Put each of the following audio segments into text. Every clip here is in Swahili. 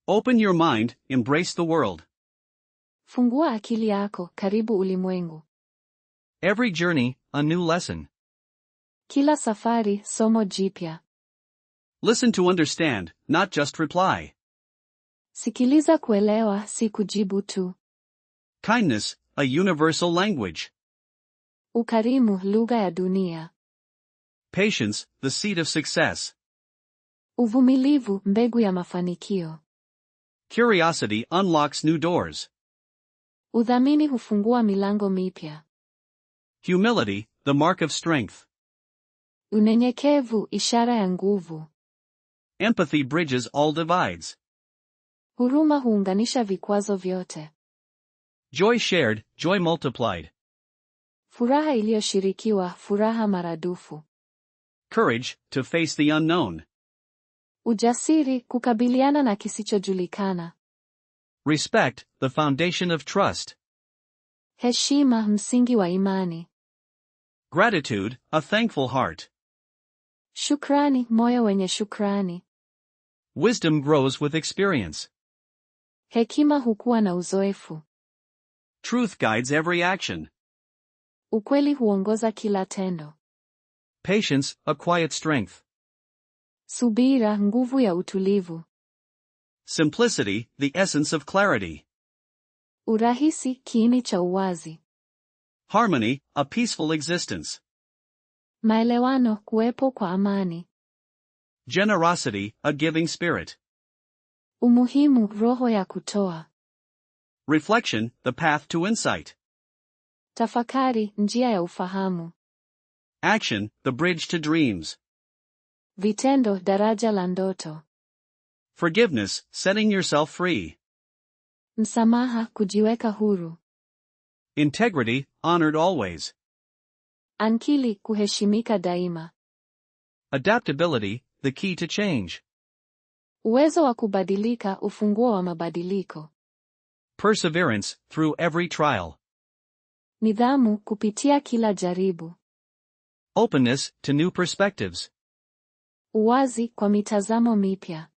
Open your mind, embrace the world. Fungua akili yako, karibu ulimwengu. Every journey, a new lesson. Kila safari, somo jipya. Listen to understand, not just reply. Sikiliza kuelewa, si kujibu tu. Kindness, a universal language. Ukarimu, lugha ya dunia. Patience, the seed of success. Uvumilivu, mbegu ya mafanikio. Curiosity unlocks new doors. Udhamini hufungua milango mipya. Humility, the mark of strength. Unyenyekevu, ishara ya nguvu. Empathy bridges all divides. Huruma huunganisha vikwazo vyote. Joy shared, joy multiplied. Furaha iliyoshirikiwa, furaha maradufu. Courage, to face the unknown. Ujasiri, kukabiliana na kisichojulikana. Respect, the foundation of trust. Heshima, msingi wa imani. Gratitude, a thankful heart. Shukrani, moyo wenye shukrani. Wisdom grows with experience. Hekima hukua na uzoefu. Truth guides every action. Ukweli huongoza kila tendo. Patience, a quiet strength. Subira, nguvu ya utulivu. Simplicity, the essence of clarity. Urahisi, kiini cha uwazi. Harmony, a peaceful existence. Maelewano, kuwepo kwa amani. Generosity, a giving spirit. Umuhimu, roho ya kutoa. Reflection, the path to insight. Tafakari, njia ya ufahamu. Action, the bridge to dreams. Vitendo, daraja la ndoto. Forgiveness, setting yourself free. Msamaha, kujiweka huru. Integrity, honored always. Akili, kuheshimika daima. Adaptability, the key to change. Uwezo wa kubadilika, ufunguo wa mabadiliko. Perseverance, through every trial. Nidhamu, kupitia kila jaribu. Openness, to new perspectives. Uwazi, kwa mitazamo mipya.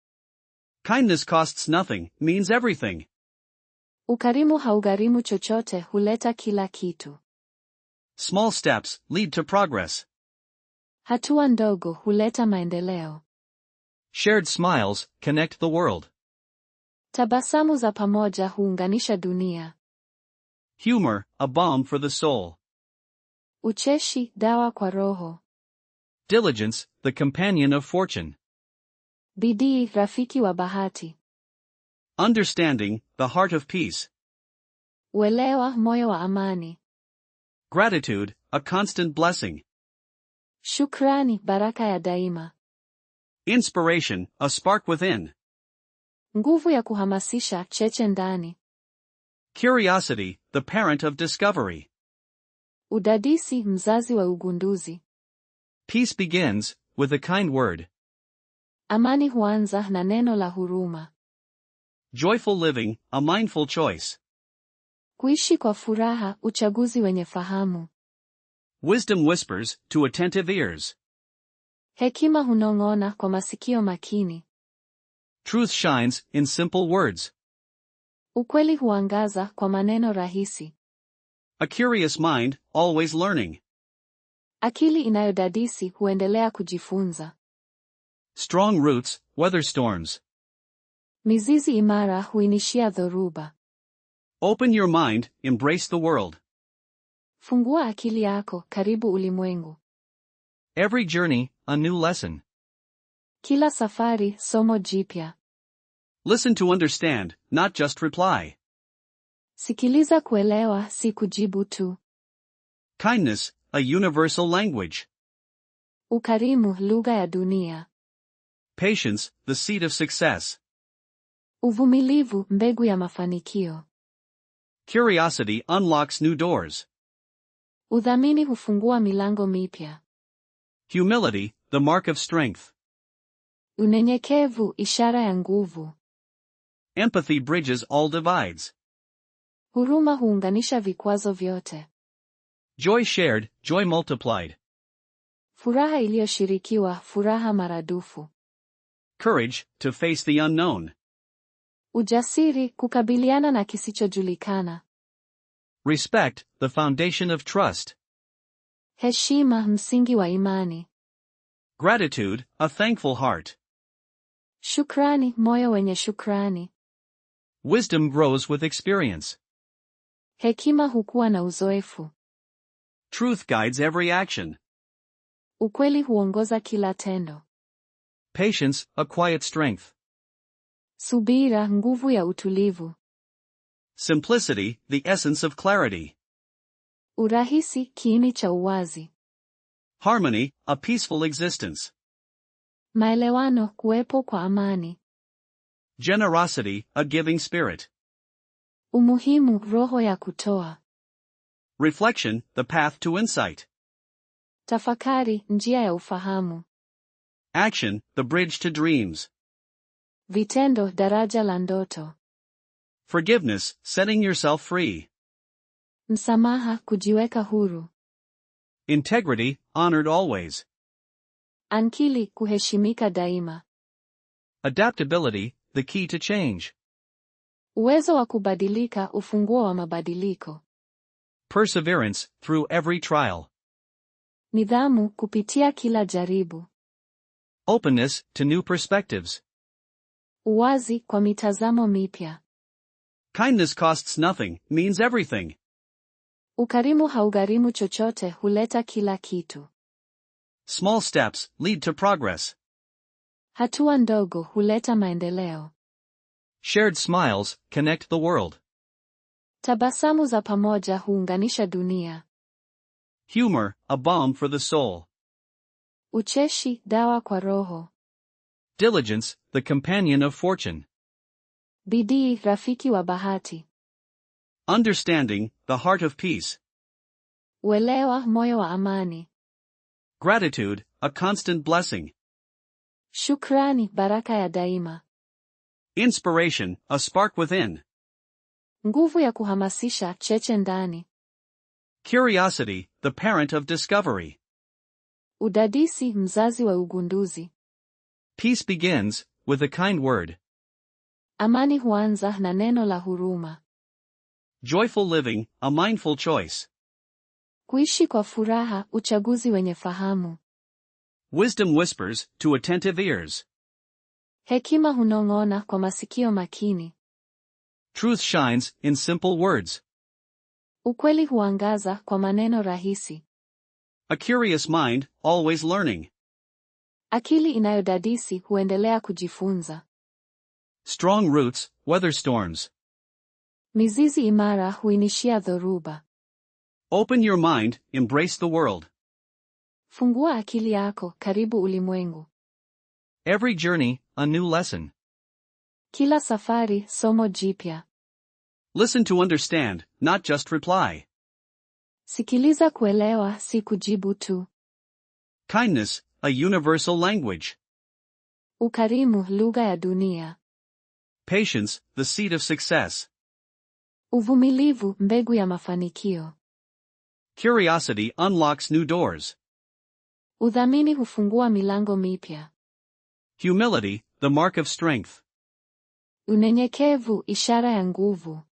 Kindness costs nothing, means everything. Ukarimu haugharimu chochote, huleta kila kitu. Small steps, lead to progress. Hatua ndogo, huleta maendeleo. Shared smiles, connect the world. Tabasamu za pamoja huunganisha dunia. Humor, a balm for the soul. Ucheshi, dawa kwa roho. Diligence, the companion of fortune. Bidii, rafiki wa bahati. Understanding, the heart of peace. Uelewa, moyo wa amani. Gratitude, a constant blessing. Shukrani, baraka ya daima. Inspiration, a spark within. Nguvu ya kuhamasisha, cheche ndani. Curiosity, the parent of discovery. Udadisi, mzazi wa ugunduzi. Peace begins, with a kind word. Amani huanza na neno la huruma. Joyful living, a mindful choice. Kuishi kwa furaha, uchaguzi wenye fahamu. Wisdom whispers, to attentive ears. Hekima hunong'ona kwa masikio makini. Truth shines, in simple words. Ukweli huangaza kwa maneno rahisi. A curious mind, always learning. Akili inayodadisi huendelea kujifunza. Strong roots, weather storms. Mizizi imara huinishia dhoruba. Open your mind, embrace the world. Fungua akili yako, karibu ulimwengu. Every journey, a new lesson. Kila safari, somo jipya. Listen to understand, not just reply. Sikiliza kuelewa, si kujibu tu. Kindness, a universal language. Ukarimu, lugha ya dunia. Patience, the seed of success. Uvumilivu, mbegu ya mafanikio. Curiosity unlocks new doors. Udhamini hufungua milango mipya. Humility, the mark of strength. Unyenyekevu, ishara ya nguvu. Empathy bridges all divides. Huruma huunganisha vikwazo vyote. Joy shared, joy multiplied. Furaha iliyoshirikiwa, furaha maradufu. Courage, to face the unknown. Ujasiri, kukabiliana na kisichojulikana. Respect, the foundation of trust. Heshima, msingi wa imani. Gratitude, a thankful heart. Shukrani, moyo wenye shukrani. Wisdom grows with experience. Hekima hukua na uzoefu. Truth guides every action. Ukweli huongoza kila tendo. Patience, a quiet strength. Subira, nguvu ya utulivu. Simplicity, the essence of clarity. Urahisi, kiini cha uwazi. Harmony, a peaceful existence. Maelewano, kuwepo kwa amani. Generosity, a giving spirit. Umuhimu, roho ya kutoa. Reflection, the path to insight. Tafakari, njia ya ufahamu. Action, the bridge to dreams. Vitendo, daraja la ndoto. Forgiveness, setting yourself free. Msamaha, kujiweka huru. Integrity, honored always. Akili, kuheshimika daima. Adaptability, the key to change. Uwezo wa kubadilika, ufunguo wa mabadiliko. Perseverance, through every trial. Nidhamu, kupitia kila jaribu. Openness, to new perspectives. Uwazi, kwa mitazamo mipya. Kindness costs nothing, means everything. Ukarimu haugharimu chochote, huleta kila kitu. Small steps, lead to progress. Hatua ndogo, huleta maendeleo. Shared smiles, connect the world. Tabasamu za pamoja huunganisha dunia. Humor, a balm for the soul. Ucheshi, dawa kwa roho. Diligence, the companion of fortune. Bidii, rafiki wa bahati. Understanding, the heart of peace. Uelewa, moyo wa amani. Gratitude, a constant blessing. Shukrani, baraka ya daima. Inspiration, a spark within. Nguvu ya kuhamasisha, cheche ndani. Curiosity, the parent of discovery. Udadisi, mzazi wa ugunduzi. Peace begins, with a kind word. Amani huanza na neno la huruma. Joyful living, a mindful choice. Kuishi kwa furaha, uchaguzi wenye fahamu. Wisdom whispers, to attentive ears. Hekima hunong'ona kwa masikio makini. Truth shines, in simple words. Ukweli huangaza kwa maneno rahisi. A curious mind, always learning. Akili inayodadisi huendelea kujifunza. Strong roots, weather storms. Mizizi imara huinishia dhoruba. Open your mind, embrace the world. Fungua akili yako, karibu ulimwengu. Every journey, a new lesson. Kila safari, somo jipya. Listen to understand, not just reply. Sikiliza kuelewa, si kujibu tu. Kindness, a universal language. Ukarimu, lugha ya dunia. Patience, the seed of success. Uvumilivu, mbegu ya mafanikio. Curiosity unlocks new doors. Udhamini hufungua milango mipya. Humility, the mark of strength. Unyenyekevu, ishara ya nguvu.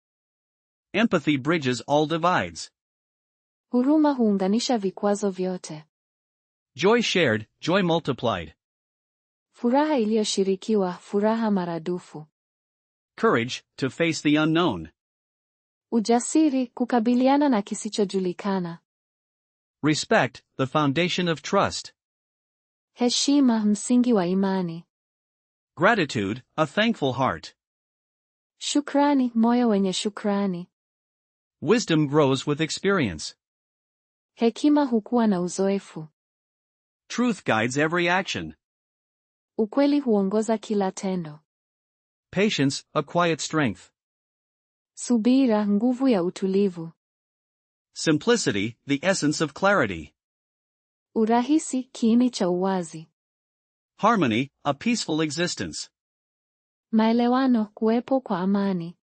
Empathy bridges all divides. Huruma huunganisha vikwazo vyote. Joy shared, joy multiplied. Furaha iliyoshirikiwa, furaha maradufu. Courage, to face the unknown. Ujasiri, kukabiliana na kisichojulikana. Respect, the foundation of trust. Heshima, msingi wa imani. Gratitude, a thankful heart. Shukrani, moyo wenye shukrani. Wisdom grows with experience. Hekima hukua na uzoefu. Truth guides every action. Ukweli huongoza kila tendo. Patience, a quiet strength. Subira, nguvu ya utulivu. Simplicity, the essence of clarity. Urahisi, kiini cha uwazi. Harmony, a peaceful existence. Maelewano, kuwepo kwa amani.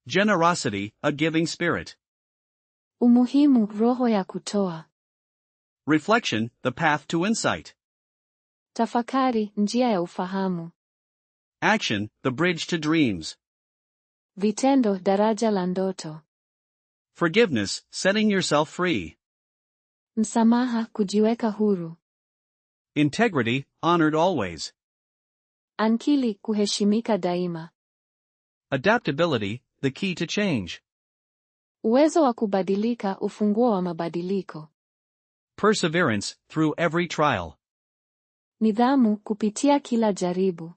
Generosity, a giving spirit. Umuhimu, roho ya kutoa. Reflection, the path to insight. Tafakari, njia ya ufahamu. Action, the bridge to dreams. Vitendo, daraja la ndoto. Forgiveness, setting yourself free. Msamaha, kujiweka huru. Integrity, honored always. Akili, kuheshimika daima. Adaptability, the key to change. Uwezo wa kubadilika, ufunguo wa mabadiliko. Perseverance, through every trial. Nidhamu, kupitia kila jaribu.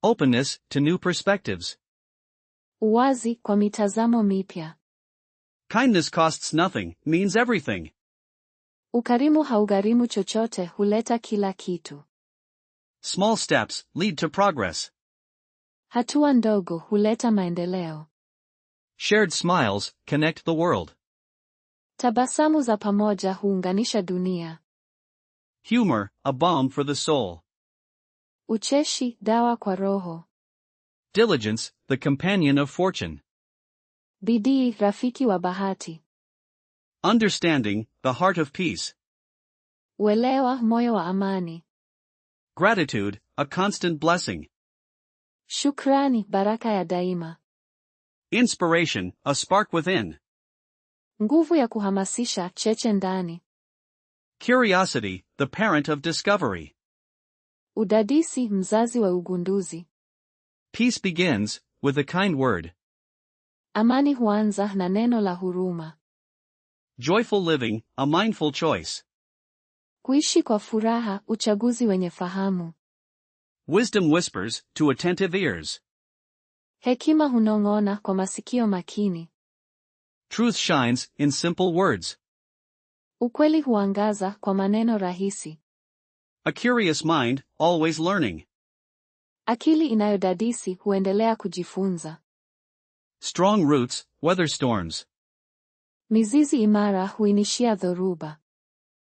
Openness, to new perspectives. Uwazi, kwa mitazamo mipya. Kindness costs nothing, means everything. Ukarimu haugharimu chochote, huleta kila kitu. Small steps, lead to progress. Hatua ndogo, huleta maendeleo. Shared smiles, connect the world. Tabasamu za pamoja huunganisha dunia. Humor, a balm for the soul. Ucheshi, dawa kwa roho. Diligence, the companion of fortune. Bidii, rafiki wa bahati. Understanding, the heart of peace. Uelewa, moyo wa amani. Gratitude, a constant blessing. Shukrani, baraka ya daima. Inspiration, a spark within. Nguvu ya kuhamasisha, cheche ndani. Curiosity, the parent of discovery. Udadisi, mzazi wa ugunduzi. Peace begins, with a kind word. Amani huanza na neno la huruma. Joyful living, a mindful choice. Kuishi kwa furaha, uchaguzi wenye fahamu. Wisdom whispers, to attentive ears. Hekima hunong'ona kwa masikio makini. Truth shines, in simple words. Ukweli huangaza kwa maneno rahisi. A curious mind, always learning. Akili inayodadisi huendelea kujifunza. Strong roots, weather storms. Mizizi imara huinishia dhoruba.